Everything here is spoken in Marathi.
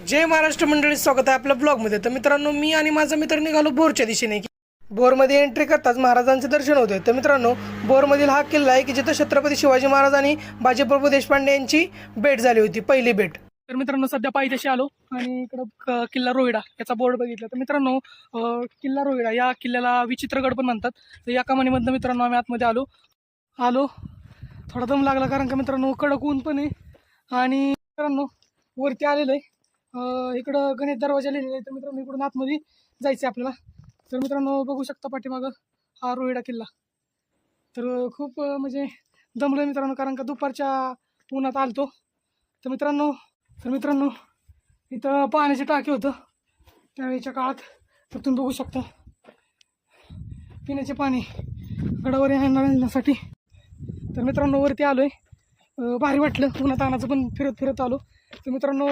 जय महाराष्ट्र मंडळी, स्वागत आहे आपल्या ब्लॉगमध्ये। तर मित्रांनो, मी आणि माझा मित्र निघालो बोरच्या दिशेने। बोरमध्ये एंट्री करताच महाराजांचे दर्शन होते। तर मित्रांनो, बोरमधील हा किल्ला आहे की जिथे छत्रपती शिवाजी महाराज आणि बाजीप्रभू देशपांडे यांची भेट झाली होती, पहिली भेट। तर मित्रांनो, सध्या पायथ्याशी आलो आणि इकडं किल्ला रोहिडा याचा बोर्ड बघितला। तर मित्रांनो, किल्ला रोहिडा या किल्ल्याला विचित्रगड पण म्हणतात। तर या कमानीमधनं मित्रांनो आम्ही आतमध्ये आलो थोडा दम लागला, कारण का मित्रांनो कडक ऊन पण आहे। आणि मित्रांनो वरती आलेलं आहे, इकडं गणेश दरवाजा लिहिलेला आहे। तर मित्रांनो इकडून आतमध्ये जायचं आहे आपल्याला। तर मित्रांनो बघू शकता पाठीमागं हा रोहिडा किल्ला। तर खूप म्हणजे दमलो मित्रांनो, कारण का दुपारच्या उन्हात आलतो। तर मित्रांनो इथं पाण्याची टाकी होतं त्यावेळेच्या काळात। तर तुम्ही बघू शकता पिण्याचे पाणी गडावर येण्यासाठी। तर मित्रांनो वरती आलोय, भारी वाटलं, उन्हात आणायचं पण फिरत आलो। तर मित्रांनो